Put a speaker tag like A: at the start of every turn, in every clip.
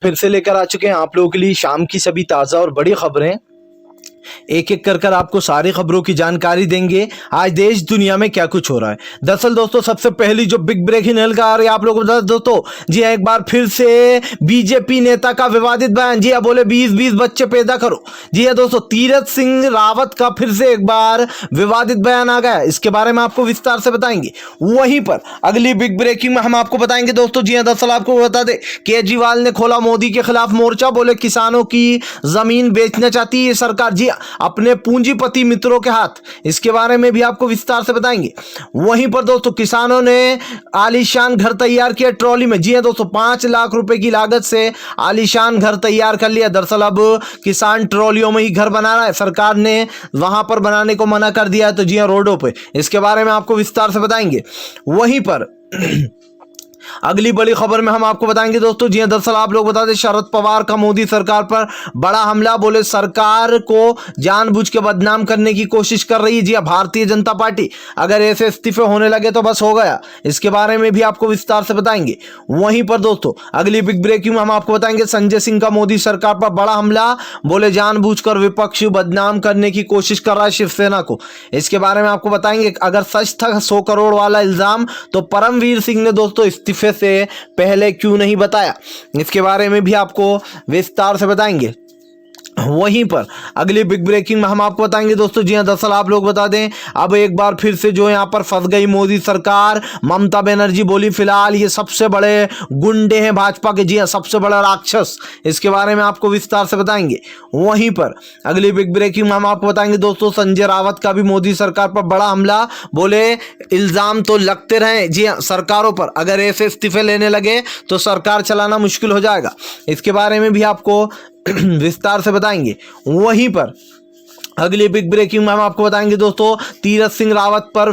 A: फिर से लेकर आ चुके हैं आप लोगों के लिए शाम की सभी ताज़ा और बड़ी खबरें। एक एक कर आपको सारी खबरों की जानकारी देंगे आज देश दुनिया में क्या कुछ हो रहा है। दरअसल दोस्तों सबसे पहली जो बिग ब्रेकिंग न्यूज़ आ रही है आप लोगों को बता दोस्तों, जी हाँ, एक बार फिर से बीजेपी नेता का विवादित बयान। जी हाँ, बोले 20-20 बच्चे पैदा करो। जी हाँ दोस्तों, तीरथ सिंह रावत का फिर से एक बार विवादित बयान आ गया, इसके बारे में आपको विस्तार से बताएंगे। वहीं पर अगली बिग ब्रेकिंग में हम आपको बताएंगे दोस्तों, जी हाँ, दरअसल आपको बता दें केजरीवाल ने खोला मोदी के खिलाफ मोर्चा, बोले किसानों की जमीन बेचना चाहती है सरकार, जी अपने पूंजीपति मित्रों के हाथ, इसके बारे में भी आपको विस्तार से बताएंगे। वहीं पर दोस्तों किसानों ने आलीशान घर तैयार किया ट्रॉली में। जी हां दोस्तों, 5 लाख रुपए की लागत से आलीशान घर तैयार कर लिया। दरअसल अब किसान ट्रॉलियों में ही घर बना रहा है, सरकार ने वहां पर बनाने को मना कर दिया है, तो जी हां रोडों पे, इसके बारे में आपको विस्तार से बताएंगे। वहीं पर अगली बड़ी खबर में हम आपको बताएंगे दोस्तों, जी दरअसल आप लोग बता दें शरद पवार का मोदी सरकार पर बड़ा हमला, बोले सरकार को जानबूझ के बदनाम करने की कोशिश कर रही है। जी भारतीय जनता पार्टी, अगर ऐसे इस्तीफे होने लगे तो बस हो गया, इसके बारे में भी आपको विस्तार से बताएंगे। वहीं पर दोस्तों अगली बिग ब्रेकिंग में हम आपको बताएंगे संजय सिंह का मोदी सरकार पर बड़ा हमला, बोले जानबूझकर विपक्ष बदनाम करने की कोशिश कर रहा है शिवसेना को, इसके बारे में आपको बताएंगे। अगर सच था 100 करोड़ वाला इल्जाम तो परमवीर सिंह ने दोस्तों इस्तीफे से पहले क्यों नहीं बताया, इसके बारे में भी आपको विस्तार से बताएंगे। वहीं पर अगली बिग ब्रेकिंग में हम आपको बताएंगे दोस्तों, जी हां, दरअसल आप लोग बता दें अब एक बार फिर से जो यहां पर फंस गई मोदी सरकार। ममता बनर्जी बोली फिलहाल ये सबसे बड़े गुंडे हैं भाजपा के, जी हां, सबसे बड़ा राक्षस, इसके बारे में आपको विस्तार से बताएंगे। वहीं पर अगली बिग ब्रेकिंग में हम आपको बताएंगे दोस्तों संजय रावत का भी मोदी सरकार पर बड़ा हमला, बोले इल्जाम तो लगते रहे जी हां सरकारों पर, अगर ऐसे इस्तीफे लेने लगे तो सरकार चलाना मुश्किल हो जाएगा, इसके बारे में भी आपको विस्तार से बताएंगे। वहीं पर अगली बिग ब्रेकिंग में हम आपको बताएंगे दोस्तों तीरथ सिंह रावत पर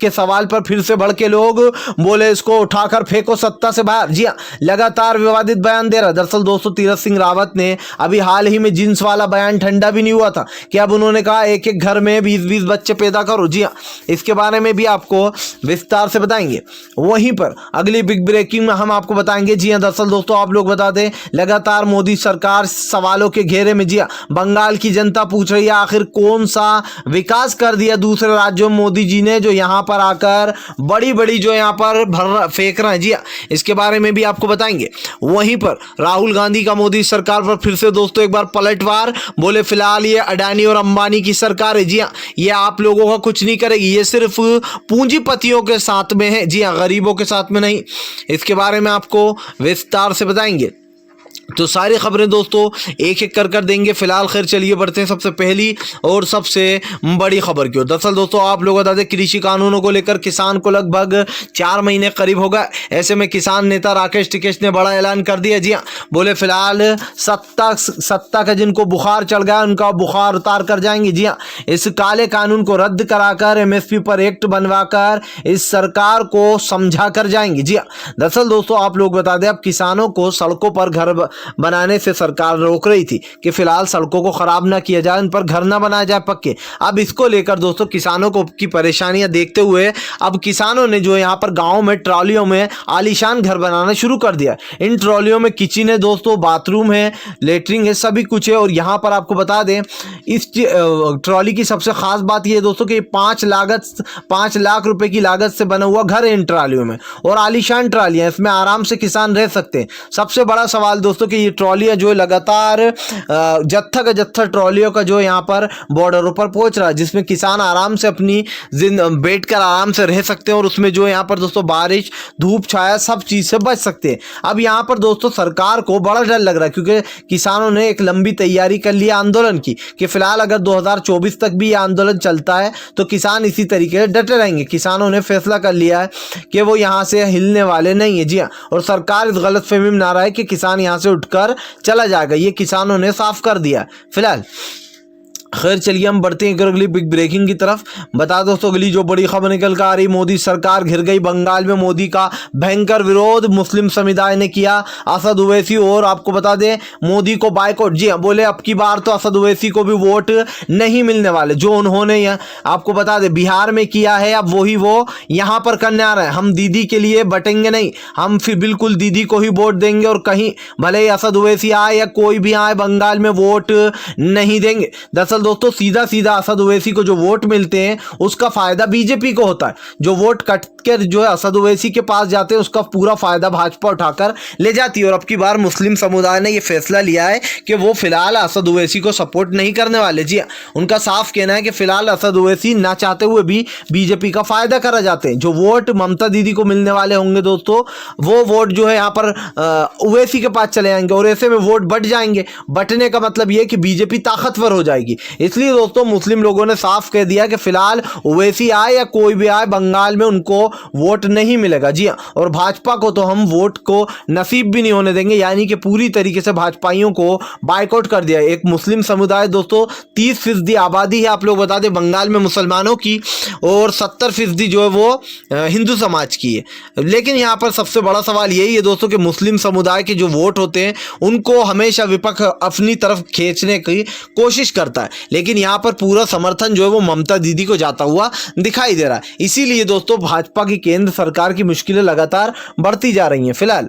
A: के सवाल पर फिर से भड़के लोग, बोले इसको उठाकर फेंको सत्ता से बाहर। जी हाँ, लगातार विवादित बयान दे रहा। दरअसल दोस्तों तीरथ सिंह रावत ने अभी हाल ही में जींस वाला बयान ठंडा भी नहीं हुआ था कि अब उन्होंने कहा एक एक घर में 20-20 बच्चे पैदा करो। जी हाँ, इसके बारे में भी आपको विस्तार से बताएंगे। वहीं पर अगली बिग ब्रेकिंग में हम आपको बताएंगे, जी हाँ, दरअसल दोस्तों आप लोग बता दें लगातार मोदी सरकार सवालों के घेरे में। जी हाँ, बंगाल की जनता पूछ रही है आखिर कौन सा विकास कर दिया दूसरे राज्यों में मोदी जी ने जो यहां पर आकर बड़ी बड़ी जो यहां पर फेंक रहे हैं। जी इसके बारे में भी आपको बताएंगे। वहीं पर राहुल गांधी का मोदी सरकार पर फिर से दोस्तों एक बार पलटवार, बोले फिलहाल ये अडानी और अंबानी की सरकार है। जी हाँ, ये आप लोगों का कुछ नहीं करेगी, ये सिर्फ पूंजीपतियों के साथ में है, जी हाँ, गरीबों के साथ में नहीं, इसके बारे में आपको विस्तार से बताएंगे। तो सारी खबरें दोस्तों एक एक कर देंगे। फिलहाल खैर चलिए बढ़ते हैं सबसे पहली और सबसे बड़ी खबर की ओर। दरअसल दोस्तों आप लोग बता दें कृषि कानूनों को लेकर किसान को लगभग 4 महीने करीब हो गए, ऐसे में किसान नेता राकेश टिकेश ने बड़ा ऐलान कर दिया। जी हाँ, बोले फिलहाल सत्ता का जिनको बुखार चढ़ गया उनका बुखार उतार कर जाएंगे। जी हाँ, इस काले कानून को रद्द कराकर MSP पर एक्ट बनवाकर इस सरकार को समझा कर जाएंगे। जी हाँ, दरअसल दोस्तों आप लोग बता दें अब किसानों को सड़कों पर घर बनाने से सरकार रोक रही थी कि फिलहाल सड़कों को खराब ना किया जाए, उन पर घर ना बनाया जाए पक्के। अब इसको लेकर दोस्तों किसानों को की परेशानियां देखते हुए अब किसानों ने जो यहाँ पर गांव में ट्रॉलियों में आलीशान घर बनाना शुरू कर दिया। इन ट्रॉलियों में किचन है दोस्तों, बाथरूम है, लेटरिन है, सभी कुछ है। और यहाँ पर आपको बता दें इस ट्रॉली की सबसे खास बात यह है दोस्तों कि 5 लाख रुपए की लागत से बना हुआ घर है इन ट्रॉलियों में, और आलीशान ट्रॉलियां, इसमें आराम से किसान रह सकते हैं। सबसे बड़ा सवाल दोस्तों कि ये ट्रॉलियां जो लगातार जत्था का जत्था ट्रॉलियों का जो यहाँ पर बॉर्डरों पर पहुंच रहा है, जिसमें किसान आराम से अपनी बैठकर आराम से रह सकते हैं, और उसमें जो यहाँ पर दोस्तों बारिश धूप छाया सब चीज से बच सकते हैं। अब यहाँ पर दोस्तों सरकार को बड़ा डर लग रहा है क्योंकि किसानों ने एक लंबी तैयारी कर ली आंदोलन की कि फिलहाल अगर 2024 तक भी ये आंदोलन चलता है तो किसान इसी तरीके से डटे रहेंगे। किसानों ने फैसला कर लिया है कि वो यहाँ से हिलने वाले नहीं है। जी हाँ, और सरकार इस गलतफहमी में ना रहा है कि किसान यहाँ से उठकर चला जाएगा, ये किसानों ने साफ कर दिया। फिलहाल खैर चलिए हम बढ़ते हैं अगली बिग ब्रेकिंग की तरफ। बता दोस्तों अगली जो बड़ी खबर निकल कर आ रही, मोदी सरकार घिर गई। बंगाल में मोदी का भयंकर विरोध मुस्लिम समुदाय ने किया। असद ओवैसी और आपको बता दें मोदी को बायकॉट। जी हाँ, बोले अब की बार तो असद ओवैसी को भी वोट नहीं मिलने वाले। जो उन्होंने आपको बता दें बिहार में किया है, अब वही वो यहाँ पर करने आ रहे हैं। हम दीदी के लिए बटेंगे नहीं, हम फिर बिल्कुल दीदी को ही वोट देंगे और कहीं भले ही असद ओवैसी आए या कोई भी आए बंगाल में वोट नहीं देंगे। दरअसल दोस्तों सीधा सीधा असद ओवैसी को जो वोट मिलते हैं उसका फायदा बीजेपी को होता है। जो वोट कट कर जो है असद ओवैसी के पास जाते हैं उसका पूरा फायदा भाजपा उठाकर ले जाती है। और अब की बार मुस्लिम समुदाय ने यह फैसला लिया है कि वो फिलहाल असद ओवैसी को सपोर्ट नहीं करने वाले। जी उनका साफ कहना है कि फिलहाल असद ओवैसी ना चाहते हुए भी बीजेपी का फायदा करा जाते हैं। जो वोट ममता दीदी को मिलने वाले होंगे दोस्तों वो वोट जो है यहाँ पर ओवैसी के पास चले जाएंगे और ऐसे में वोट बढ़ जाएंगे। बटने का मतलब ये कि बीजेपी ताकतवर हो जाएगी। इसलिए दोस्तों मुस्लिम लोगों ने साफ कह दिया कि फिलहाल ओवैसी आए या कोई भी आए बंगाल में उनको वोट नहीं मिलेगा। जी हाँ, और भाजपा को तो हम वोट को नसीब भी नहीं होने देंगे, यानी कि पूरी तरीके से भाजपाइयों को बायकॉट कर दिया। एक मुस्लिम समुदाय दोस्तों 30% आबादी है, आप लोग बता दें बंगाल में मुसलमानों की, और 70% जो है वो हिंदू समाज की है। लेकिन यहाँ पर सबसे बड़ा सवाल यही है दोस्तों कि मुस्लिम समुदाय के जो वोट होते हैं उनको हमेशा विपक्ष अपनी तरफ खींचने की कोशिश करता है, लेकिन यहाँ पर पूरा समर्थन जो है वो ममता दीदी को जाता हुआ दिखाई दे रहा है। इसीलिए दोस्तों भाजपा की केंद्र सरकार की मुश्किलें लगातार बढ़ती जा रही हैं फिलहाल।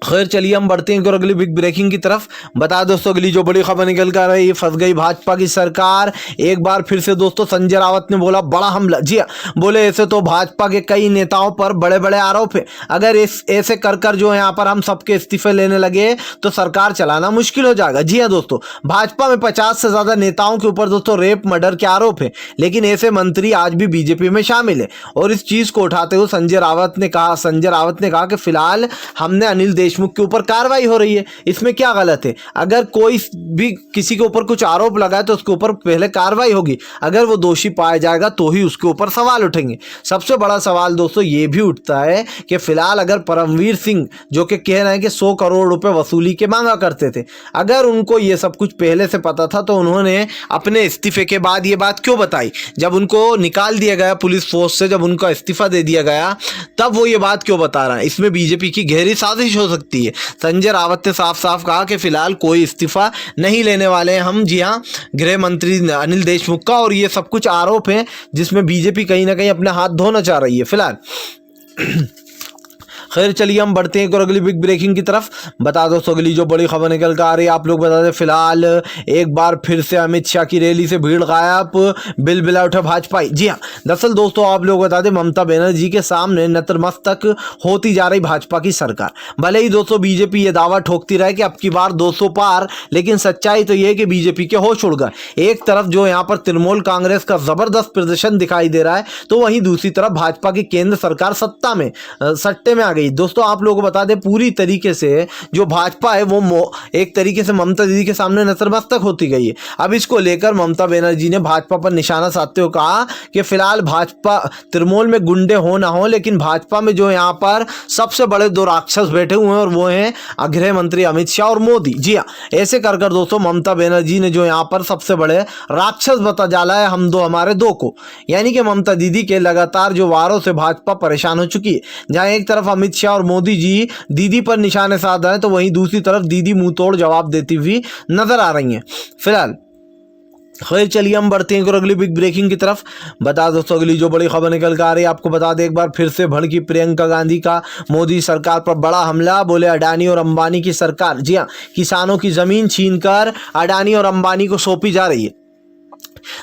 A: खैर चलिए हम बढ़ते हैं अगली बिग ब्रेकिंग की तरफ। बता दोस्तों अगली जो बड़ी खबर निकल कर रही है, फंस गई भाजपा की सरकार। एक बार फिर से दोस्तों संजय रावत ने बोला बड़ा हमला। जी हाँ, बोले ऐसे तो भाजपा के कई नेताओं पर बड़े बड़े आरोप है, अगर ऐसे कर जो यहाँ पर हम सबके इस्तीफे लेने लगे तो सरकार चलाना मुश्किल हो जाएगा। जी हाँ दोस्तों, भाजपा में 50 से ज्यादा नेताओं के ऊपर दोस्तों रेप मर्डर के आरोप है, लेकिन ऐसे मंत्री आज भी बीजेपी में शामिल है। और इस चीज को उठाते हुए संजय रावत ने कहा कि फिलहाल हमने अनिल देशमुख के ऊपर कार्रवाई हो रही है, इसमें क्या गलत है। अगर कोई भी किसी के ऊपर कुछ आरोप लगाए तो उसके ऊपर पहले कार्रवाई होगी, अगर वो दोषी पाया जाएगा तो ही उसके ऊपर सवाल उठेंगे। सबसे बड़ा सवाल दोस्तों ये भी उठता है कि फिलहाल अगर परमवीर सिंह जो कि कह रहे हैं कि 100 करोड़ रुपए वसूली के मांगा करते थे, अगर उनको ये सब कुछ पहले से पता था तो उन्होंने अपने इस्तीफे के बाद ये बात क्यों बताई। जब उनको निकाल दिया गया पुलिस फोर्स से, जब उनका इस्तीफा दे दिया गया, तब वो ये बात क्यों बता रहा है। इसमें बीजेपी की गहरी साजिश हो सकती है। संजय रावत ने साफ साफ कहा कि फिलहाल कोई इस्तीफा नहीं लेने वाले हैं हम। जी हाँ, गृह मंत्री अनिल देशमुख का, और ये सब कुछ आरोप है जिसमें बीजेपी कहीं ना कहीं अपने हाथ धोना चाह रही है फिलहाल। खैर चलिए हम बढ़ते हैं अगली बिग ब्रेकिंग की तरफ। बता दोस्तों अगली जो बड़ी खबर निकल कर आ रही है, आप लोग बता दें फिलहाल एक बार फिर से अमित शाह की रैली से भीड़ गायब, बिलबिला उठे भाजपाई। जी हाँ, दरअसल दोस्तों आप लोग बता दें ममता बनर्जी के सामने नतमस्तक होती जा रही भाजपा की सरकार। भले ही दोस्तों बीजेपी ये दावा ठोकती रहे कि अब की बार 200 पार, लेकिन सच्चाई तो ये है कि बीजेपी के होश उड़ गए। एक तरफ जो यहाँ पर तृणमूल कांग्रेस का जबरदस्त प्रदर्शन दिखाई दे रहा है, तो वहीं दूसरी तरफ भाजपा की केंद्र सरकार सट्टे में आ गई। दोस्तों आप लोगों को बता दें पूरी तरीके से जो भाजपा है वो एक तरीके से ममता दीदी के सामने नतमस्तक होती गई है। अब इसको लेकर ममता बनर्जी ने भाजपा पर निशाना साधते हुए कहा कि फिलहाल भाजपा तृणमूल में गुंडे हो ना हो, लेकिन भाजपा में जो यहाँ पर सबसे बड़े दो राक्षस बैठे हुए हैं और वो हैं गृह मंत्री अमित शाह और मोदी। जी हाँ, ऐसे कर दोस्तों ममता बनर्जी ने जो यहाँ पर सबसे बड़े राक्षस बता डाला है हम दो हमारे दो को, यानी कि ममता दीदी के लगातार जो वारों से भाजपा परेशान हो चुकी है। जहाँ एक तरफ अमित शाह और मोदी जी दीदी पर निशाने साध रहे हैं, तो वहीं दूसरी तरफ दीदी मुंह तोड़ जवाब देती हुई नजर आ रही हैं फिलहाल। खैर चलिए हम बढ़ते हैं अगली बिग ब्रेकिंग की तरफ। बता दोस्तों अगली जो बड़ी खबर निकल कर आ रही है, आपको बता दें एक बार फिर से भड़की प्रियंका गांधी का मोदी सरकार पर बड़ा हमला। बोले अडानी और अंबानी की सरकार, जी हाँ, किसानों की जमीन छीनकर अडानी और अंबानी को सौंपी जा रही है।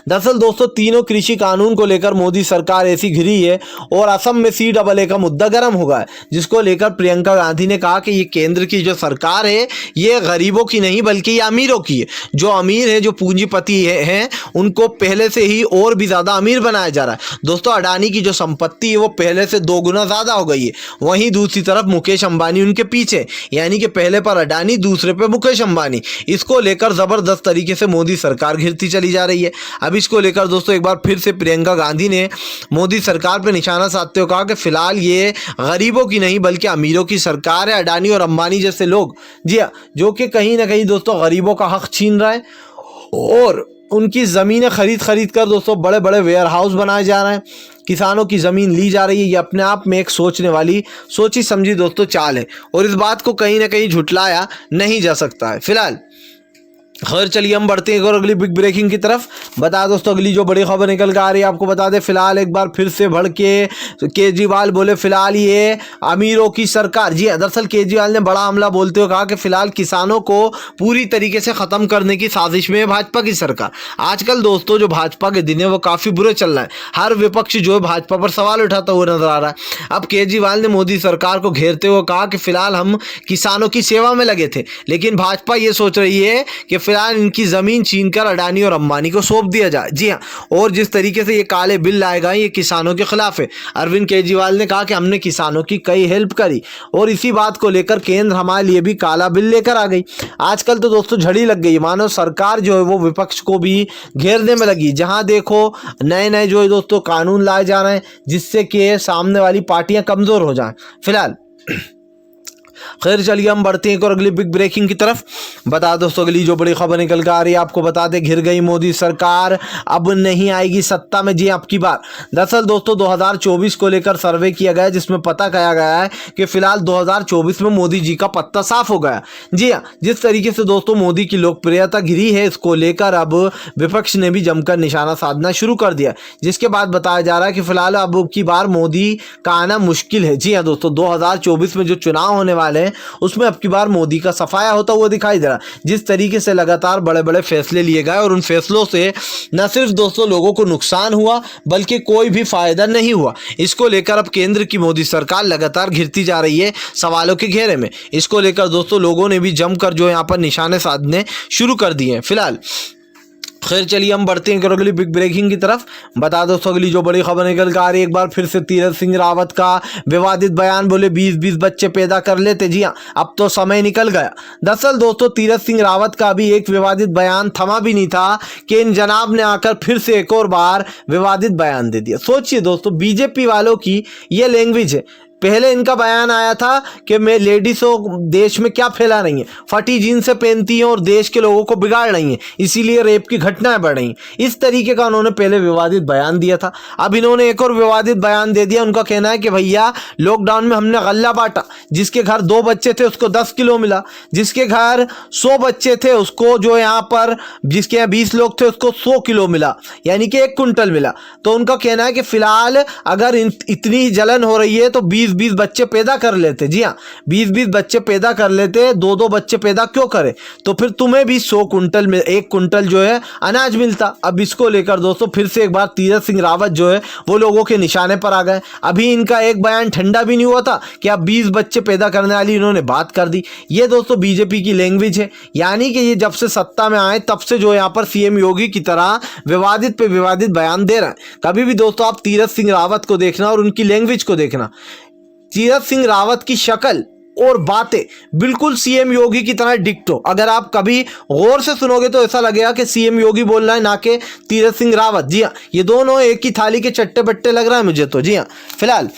A: दरअसल दोस्तों तीनों कृषि कानून को लेकर मोदी सरकार ऐसी घिरी है और असम में CAA का मुद्दा गर्म हो गया है, जिसको लेकर प्रियंका गांधी ने कहा कि ये केंद्र की जो सरकार है ये गरीबों की नहीं बल्कि ये अमीरों की है। जो अमीर है, जो पूंजीपति हैं, उनको पहले से ही और भी ज़्यादा अमीर बनाया जा रहा है। दोस्तों अडानी की जो संपत्ति है वो पहले से 2 गुना ज़्यादा हो गई है। वहीं दूसरी तरफ मुकेश अंबानी उनके पीछे, यानी कि पहले पर अडानी दूसरे पर मुकेश अंबानी। इसको लेकर ज़बरदस्त तरीके से मोदी सरकार घिरती चली जा रही है। अब इसको लेकर दोस्तों एक बार फिर से प्रियंका गांधी ने मोदी सरकार पर निशाना साधते हुए कहा कि फिलहाल ये गरीबों की नहीं बल्कि अमीरों की सरकार है। अडानी और अंबानी जैसे लोग, जी हाँ, जो कि कहीं ना कहीं दोस्तों गरीबों का हक छीन रहा है और उनकी ज़मीनें खरीद कर दोस्तों बड़े बड़े वेयर हाउस बनाए जा रहे हैं, किसानों की ज़मीन ली जा रही है। ये अपने आप में एक सोचने वाली, सोची समझी दोस्तों चाल है और इस बात को कहीं ना कहीं झुटलाया नहीं जा सकता है। फिलहाल खैर चलिए हम बढ़ते हैं और अगली बिग ब्रेकिंग की तरफ। बता दोस्तों अगली जो बड़ी खबर निकल कर आ रही है आपको बता दें, फिलहाल एक बार फिर से भड़के केजरीवाल बोले फिलहाल ये अमीरों की सरकार। जी दरअसल केजरीवाल ने बड़ा हमला बोलते हुए कहा कि फिलहाल किसानों को पूरी तरीके से ख़त्म करने की साजिश में है भाजपा की सरकार। आजकल दोस्तों जो भाजपा के दिन है वो काफ़ी बुरे चल रहे हैं, हर विपक्ष जो है भाजपा पर सवाल उठाता हुआ नजर आ रहा है। अब केजरीवाल ने मोदी सरकार को घेरते हुए कहा कि फिलहाल हम किसानों की सेवा में लगे थे, लेकिन भाजपा ये सोच रही है कि फिलहाल इनकी जमीन छीनकर अडानी और अंबानी को सौंप दिया जाए। जी हाँ, और जिस तरीके से ये काले बिल लाए गए ये किसानों के खिलाफ है। अरविंद केजरीवाल ने कहा कि हमने किसानों की कई हेल्प करी और इसी बात को लेकर केंद्र हमारे लिए भी काला बिल लेकर आ गई। आजकल तो दोस्तों झड़ी लग गई, मानो सरकार जो है वो विपक्ष को भी घेरने में लगी। जहां देखो नए नए जो है दोस्तों कानून लाए जा रहे हैं जिससे कि सामने वाली पार्टियां कमजोर हो जाएं। फिलहाल खैर चलिए हम बढ़ते हैं और अगली बिग ब्रेकिंग की तरफ। बता दोस्तों अगली जो बड़ी खबर निकल कर आ रही है आपको बता दें, घिर गई मोदी सरकार, अब नहीं आएगी सत्ता में। जी अब की बार दरअसल दोस्तों 2024 को लेकर सर्वे किया गया जिसमें पता किया गया है कि फिलहाल 2024 में मोदी जी का पत्ता साफ हो गया। जी हाँ, जिस तरीके से दोस्तों मोदी की लोकप्रियता गिरी है इसको लेकर अब विपक्ष ने भी जमकर निशाना साधना शुरू कर दिया, जिसके बाद बताया जा रहा है कि फिलहाल अब की बार मोदी का आना मुश्किल है। जी हाँ दोस्तों 2024 में जो चुनाव होने वाले उसमें अब की बार मोदी का सफाया होता हुआ दिखाई दे रहा है। जिस तरीके से लगातार बड़े बड़े फैसले लिए गए और उन फैसलों से न सिर्फ दोस्तों लोगों को नुकसान हुआ बल्कि कोई भी फायदा नहीं हुआ। इसको लेकर अब केंद्र की मोदी सरकार लगातार घिरती जा रही है सवालों के घेरे में। इसको लेकर दोस्तों लोगों ने भी जमकर जो यहाँ पर निशाने साधने शुरू कर दिए हैं। फिलहाल खैर चलिए हम बढ़ते हैं अगली बिग ब्रेकिंग की तरफ। बता दोस्तों अगली जो बड़ी खबर निकल कर आ रही है एक बार फिर से तीरथ सिंह रावत का विवादित बयान, बोले 20-20 बच्चे पैदा कर लेते। जी हाँ, अब तो समय निकल गया। दरअसल दोस्तों तीरथ सिंह रावत का भी एक विवादित बयान थमा भी नहीं था कि इन जनाब ने आकर फिर से एक और बार विवादित बयान दे दिया। सोचिए दोस्तों बीजेपी वालों की ये लैंग्वेज है। पहले इनका बयान आया था कि मैं लेडीज़ों देश में क्या फैला रही हैं, फटी जीन्स से पहनती हैं और देश के लोगों को बिगाड़ रही हैं, इसीलिए रेप की घटनाएं बढ़ रही हैं। इस तरीके का उन्होंने पहले विवादित बयान दिया था। अब इन्होंने एक और विवादित बयान दे दिया। उनका कहना है कि भैया लॉकडाउन में हमने गल्ला बांटा, जिसके घर 2 बच्चे थे उसको 10 किलो मिला, जिसके घर 100 बच्चे थे उसको जो यहाँ पर जिसके यहाँ 20 लोग थे उसको 100 किलो मिला, यानी कि 1 कुंटल मिला। तो उनका कहना है कि फिलहाल अगर इतनी जलन हो रही है तो 20-20 बच्चे पैदा कर लेते। जी हाँ, 20-20 बच्चे पैदा कर लेते, 2-2 बच्चे पैदा क्यों करे, तो फिर तुम्हें भी 100 कुंटल में 1 कुंटल जो है अनाज मिलता। अब इसको लेकर दोस्तों फिर से एक बार तीरथ सिंह रावत जो है वो लोगों के निशाने पर आ गए। अभी इनका एक बयान ठंडा भी नहीं हुआ था कि अब 20 बच्चे पैदा करने वाली इन्होंने बात कर दी। ये दोस्तों बीजेपी की लैंग्वेज है, यानी कि ये जब से सत्ता में आए तब से जो यहाँ पर सीएम योगी की तरह विवादित पे विवादित बयान दे रहे हैं। कभी भी दोस्तों आप तीरथ सिंह रावत को देखना और उनकी लैंग्वेज को देखना, तीरथ सिंह रावत की शक्ल और बातें बिल्कुल सीएम योगी की तरह डिक्टो। अगर आप कभी गौर से सुनोगे तो ऐसा लगेगा कि सीएम योगी बोल रहा है ना कि तीरथ सिंह रावत। जी हाँ, ये दोनों एक ही थाली के चट्टे बट्टे लग रहा है मुझे तो। जी हाँ, फिलहाल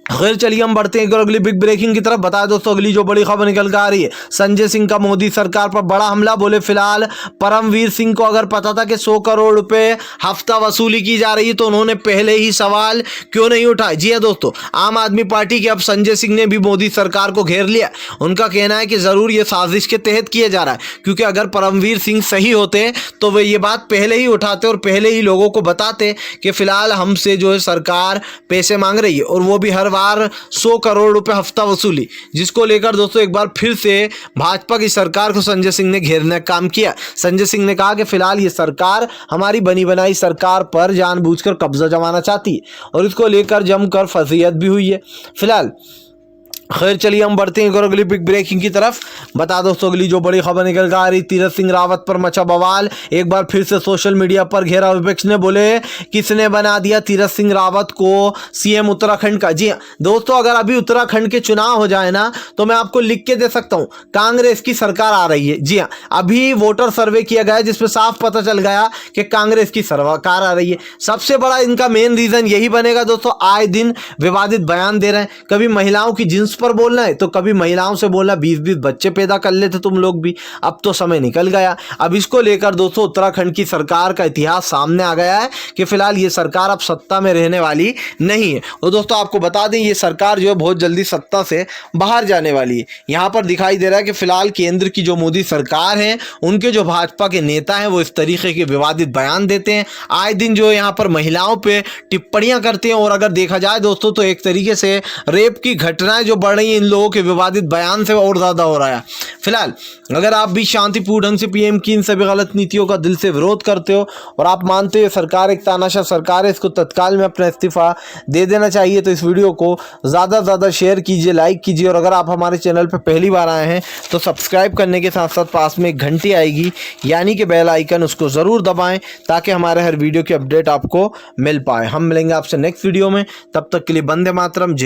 A: खैर चलिए हम बढ़ते हैं अगली बिग ब्रेकिंग की तरफ। बताया दोस्तों अगली जो बड़ी खबर निकल कर आ रही है, संजय सिंह का मोदी सरकार पर बड़ा हमला, बोले फिलहाल परमवीर सिंह को अगर पता था कि 100 करोड़ रुपए हफ्ता वसूली की जा रही है तो उन्होंने पहले ही सवाल क्यों नहीं उठाए। जी हाँ दोस्तों, आम आदमी पार्टी के अब संजय सिंह ने भी मोदी सरकार को घेर लिया। उनका कहना है कि जरूर ये साजिश के तहत किया जा रहा है, क्योंकि अगर परमवीर सिंह सही होते तो वे ये बात पहले ही उठाते और पहले ही लोगों को बताते कि फिलहाल हमसे जो है सरकार पैसे मांग रही है और वो भी हर बार 100 करोड़ रुपए हफ्ता वसूली, जिसको लेकर दोस्तों एक बार फिर से भाजपा की सरकार को संजय सिंह ने घेरने का काम किया। संजय सिंह ने कहा कि फिलहाल ये सरकार हमारी बनी बनाई सरकार पर जानबूझकर कब्जा जमाना चाहती है और इसको लेकर जमकर फजीयत भी हुई है। फिलहाल खैर चलिए हम बढ़ते हैं अगली बिग ब्रेकिंग की तरफ। बता दोस्तों अगली जो बड़ी खबर निकल कर आ रही, तीरथ सिंह रावत पर मचा बवाल, एक बार फिर से सोशल मीडिया पर घेरा विपक्ष ने, बोले किसने बना दिया तीरथ सिंह रावत को सीएम उत्तराखंड का। जी हाँ दोस्तों, अगर अभी उत्तराखंड के चुनाव हो जाए ना तो मैं आपको लिख के दे सकता हूँ कांग्रेस की सरकार आ रही है। जी हाँ, अभी वोटर सर्वे किया गया जिसमें साफ पता चल गया कि कांग्रेस की सरकार आ रही है। सबसे बड़ा इनका मेन रीजन यही बनेगा दोस्तों, आए दिन विवादित बयान दे रहे हैं, कभी महिलाओं की जींस जेंट्स पर बोलना है तो कभी महिलाओं से बोलना, 20-20 बच्चे पैदा कर लेते तुम लोग भी। अब तो समय निकल गया। अब इसको लेकर दोस्तों उत्तराखंड की सरकार का इतिहास सामने आ गया है कि फिलहाल ये सरकार अब सत्ता में रहने वाली नहीं है। और दोस्तों आपको बता दें, ये सरकार जो है बहुत जल्दी सत्ता से बाहर जाने वाली है। यहाँ पर दिखाई दे रहा है कि फिलहाल केंद्र की जो मोदी सरकार है, उनके जो भाजपा के नेता हैं वो इस तरीके के विवादित बयान देते हैं, आए दिन जो यहाँ पर महिलाओं पे टिप्पणियां करते हैं। और अगर देखा जाए दोस्तों तो एक तरीके से रेप की घटनाएं जो बढ़ रही हैं इन लोगों के विवादित बयान से और ज्यादा हो रहा है। फिलहाल अगर आप भी शांतिपूर्ण ढंग से पीएम की इन सभी गलत नीतियों का दिल से विरोध करते हो और आप मानते हो सरकार एक तानाशाह सरकार है, इसको तत्काल में अपना इस्तीफा दे देना चाहिए, तो इस वीडियो को ज़्यादा से ज़्यादा शेयर कीजिए, लाइक कीजिए। और अगर आप हमारे चैनल पर पहली बार आए हैं तो सब्सक्राइब करने के साथ साथ पास में एक घंटी आएगी यानी कि बेल आइकन, उसको ज़रूर दबाएं ताकि हमारे हर वीडियो की अपडेट आपको मिल पाए। हम मिलेंगे आपसे नेक्स्ट वीडियो में, तब तक के लिए वंदे मातरम।